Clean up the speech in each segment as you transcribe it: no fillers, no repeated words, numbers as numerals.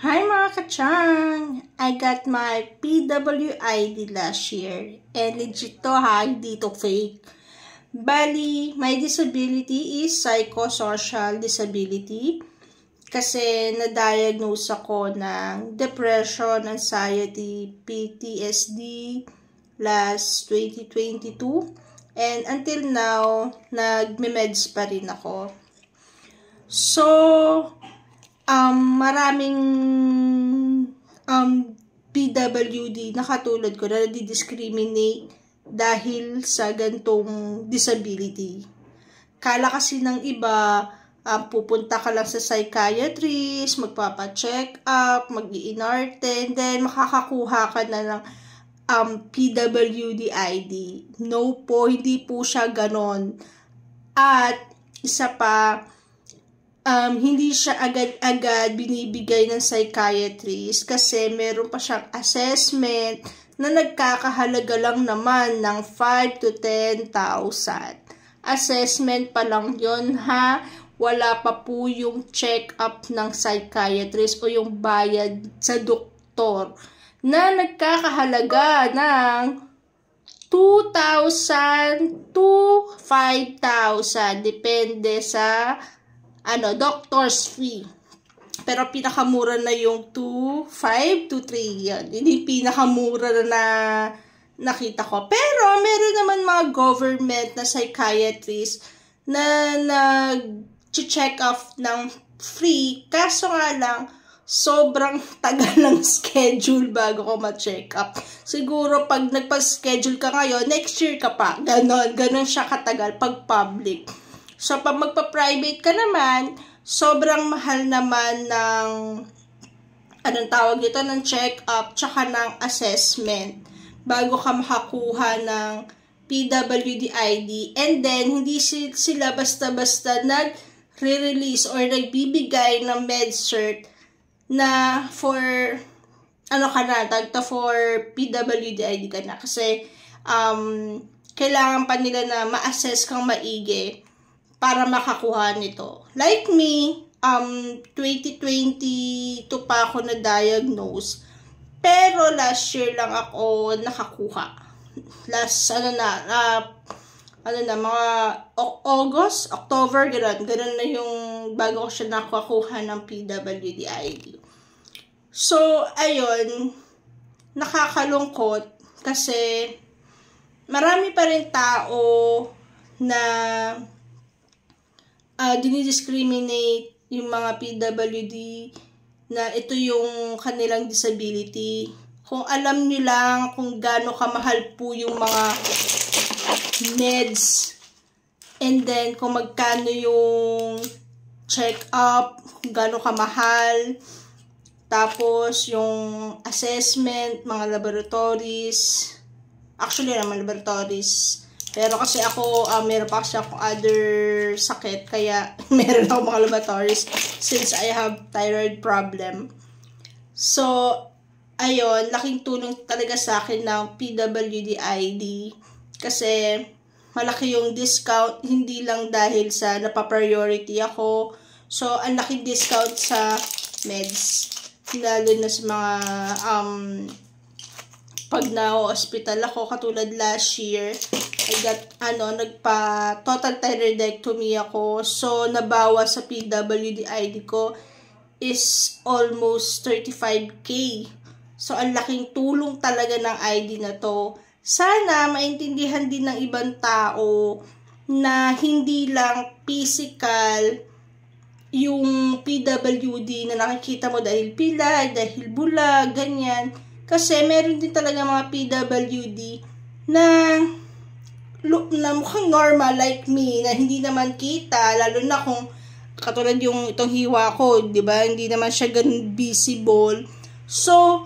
Hi mga kachang! I got my PWID last year and legit to ha, hindi to fake. Bali, my disability is psychosocial disability kasi na-diagnose ako ng depression, anxiety, PTSD last 2022 and until now, nagme-meds pa rin ako. So, maraming PWD na katulad ko na nadi-discriminate dahil sa gantong disability. Kala kasi ng iba, pupunta ka lang sa psychiatrist, magpapa-check up, mag-i-inarte, then makakakuha ka na ng PWD ID. No po, hindi po siya ganon. At isa pa, hindi siya agad-agad binibigay ng psychiatrist kasi meron pa siyang assessment na nagkakahalaga lang naman ng 5,000 to 10,000. Assessment pa lang yun ha, wala pa po yung check-up ng psychiatrist o yung bayad sa doktor na nagkakahalaga ng 2,000 to 5,000 depende sa doctor's fee. Pero pinakamura na yung 2,500 to 3,000 yan. Hindi pinakamura na nakita ko. Pero meron naman mga government na psychiatrist na nag-check off ng free. Kaso nga lang, sobrang tagal ng schedule bago ko ma-check up. Siguro pag nagpa-schedule ka ngayon, next year ka pa. Ganon siya katagal pag public. So, pag magpa-private ka naman, sobrang mahal naman ng, ng check-up, tsaka ng assessment, bago ka makakuha ng PWD ID. And then, hindi sila basta-basta nag-release or nagbibigay ng med-cert na for, for PWD ID ka na. Kasi, kailangan pa nila na ma-assess kang maigi para makakuha nito. Like me, 2022 pa ako na-diagnose. Pero last year lang ako nakakuha. Last, mga August, October, gano'n na yung bago ko siya nakakuha ng PWD ID. So, ayun, nakakalungkot kasi marami pa rin tao na dinidiscriminate yung mga PWD na ito yung kanilang disability. Kung alam nyo lang kung gaano kamahal po yung mga meds and then kung magkano yung check-up, kung gaano kamahal, tapos yung assessment, mga laboratories, actually naman laboratories. Pero kasi ako, meron pa kasi ako other sakit, kaya meron ako mga laboratories since I have thyroid problem. So, ayun, laking tulong talaga sa akin ng PWD ID kasi malaki yung discount, hindi lang dahil sa napapriority ako. So, ang laking discount sa meds, lalo na sa mga pag na-hospital ako, katulad last year, I got, total thyroidectomy ako. So, nabawa sa PWD ID ko is almost 35K. So, ang laking tulong talaga ng ID na to. Sana, maintindihan din ng ibang tao na hindi lang physical yung PWD na nakikita mo dahil pilay, dahil bulag, ganyan. Kasi meron din talaga mga PWD na mukhang normal like me, na hindi naman kita, lalo na kung katulad yung itong hiwa ko, di ba? Hindi naman siya ganun visible. So,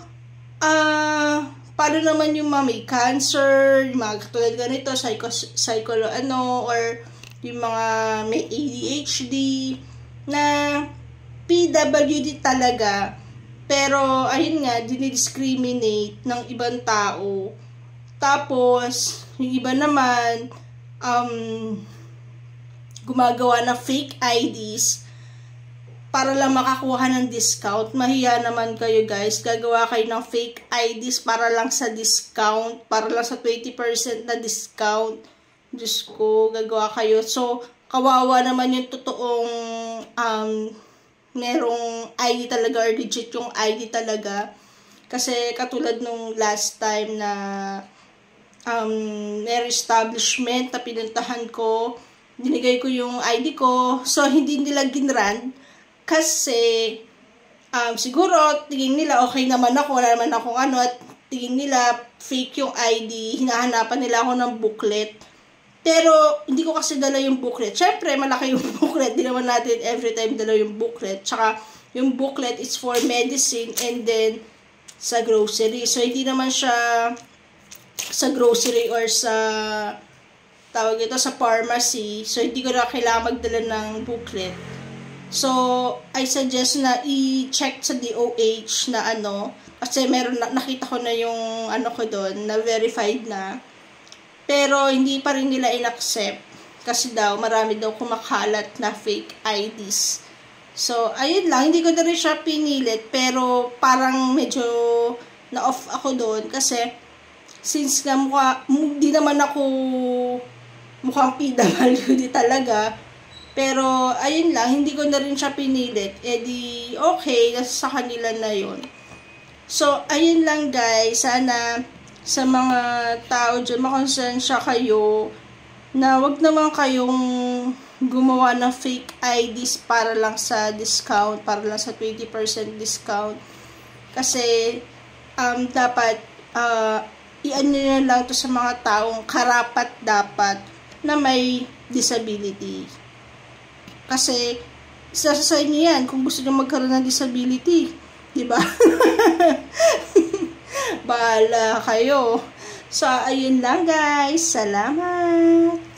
paano naman yung mga may cancer, yung mga katulad ganito, or yung mga may ADHD, na PWD talaga. Pero, ayun nga, dinidiscriminate ng ibang tao. Tapos, yung iba naman, gumagawa ng fake IDs para lang makakuha ng discount. Mahiya naman kayo guys. Gagawa kayo ng fake IDs para lang sa discount. Para lang sa 20% na discount. Diyos ko, gagawa kayo. So, kawawa naman yung totoong merong ID talaga or legit yung ID talaga. Kasi katulad nung last time na merong establishment na pinuntahan ko, dinigay ko yung ID ko. So, hindi nila ginrun. Kasi, siguro, tingin nila, okay naman ako, wala naman akong ano, at tingin nila, fake yung ID, hinahanapan nila ako ng booklet. Pero, hindi ko kasi dala yung booklet. Siyempre, malaki yung booklet, di naman natin every time dala yung booklet. Tsaka, yung booklet is for medicine and then, sa grocery. So, hindi naman siya sa grocery or sa, tawag ito, sa pharmacy. So, hindi ko na kailangan magdala ng booklet. So, I suggest na i-check sa DOH na ano, kasi meron nakita ko na yung ano ko doon, na verified na. Pero, hindi pa rin nila in-accept. Kasi daw, marami daw kumakalat na fake IDs. So, ayun lang, hindi ko na rin siya pinilit, pero parang medyo na-off ako doon. Kasi, since nga di naman ako mukhang PWD talaga, pero, ayun lang, hindi ko na rin siya pinilit. Eh di, okay, nasa kanila na yun. So, ayun lang guys. Sana sa mga tao dyan, makonsensya kayo na wag naman kayong gumawa ng fake IDs para lang sa discount, para lang sa 20% discount. Kasi, dapat, i-ano na lang to sa mga taong karapat dapat na may disability. Kasi, isa sa inyo yan, kung gusto nyo magkaroon ng disability. Diba? Bahala kayo. So, ayun lang guys. Salamat!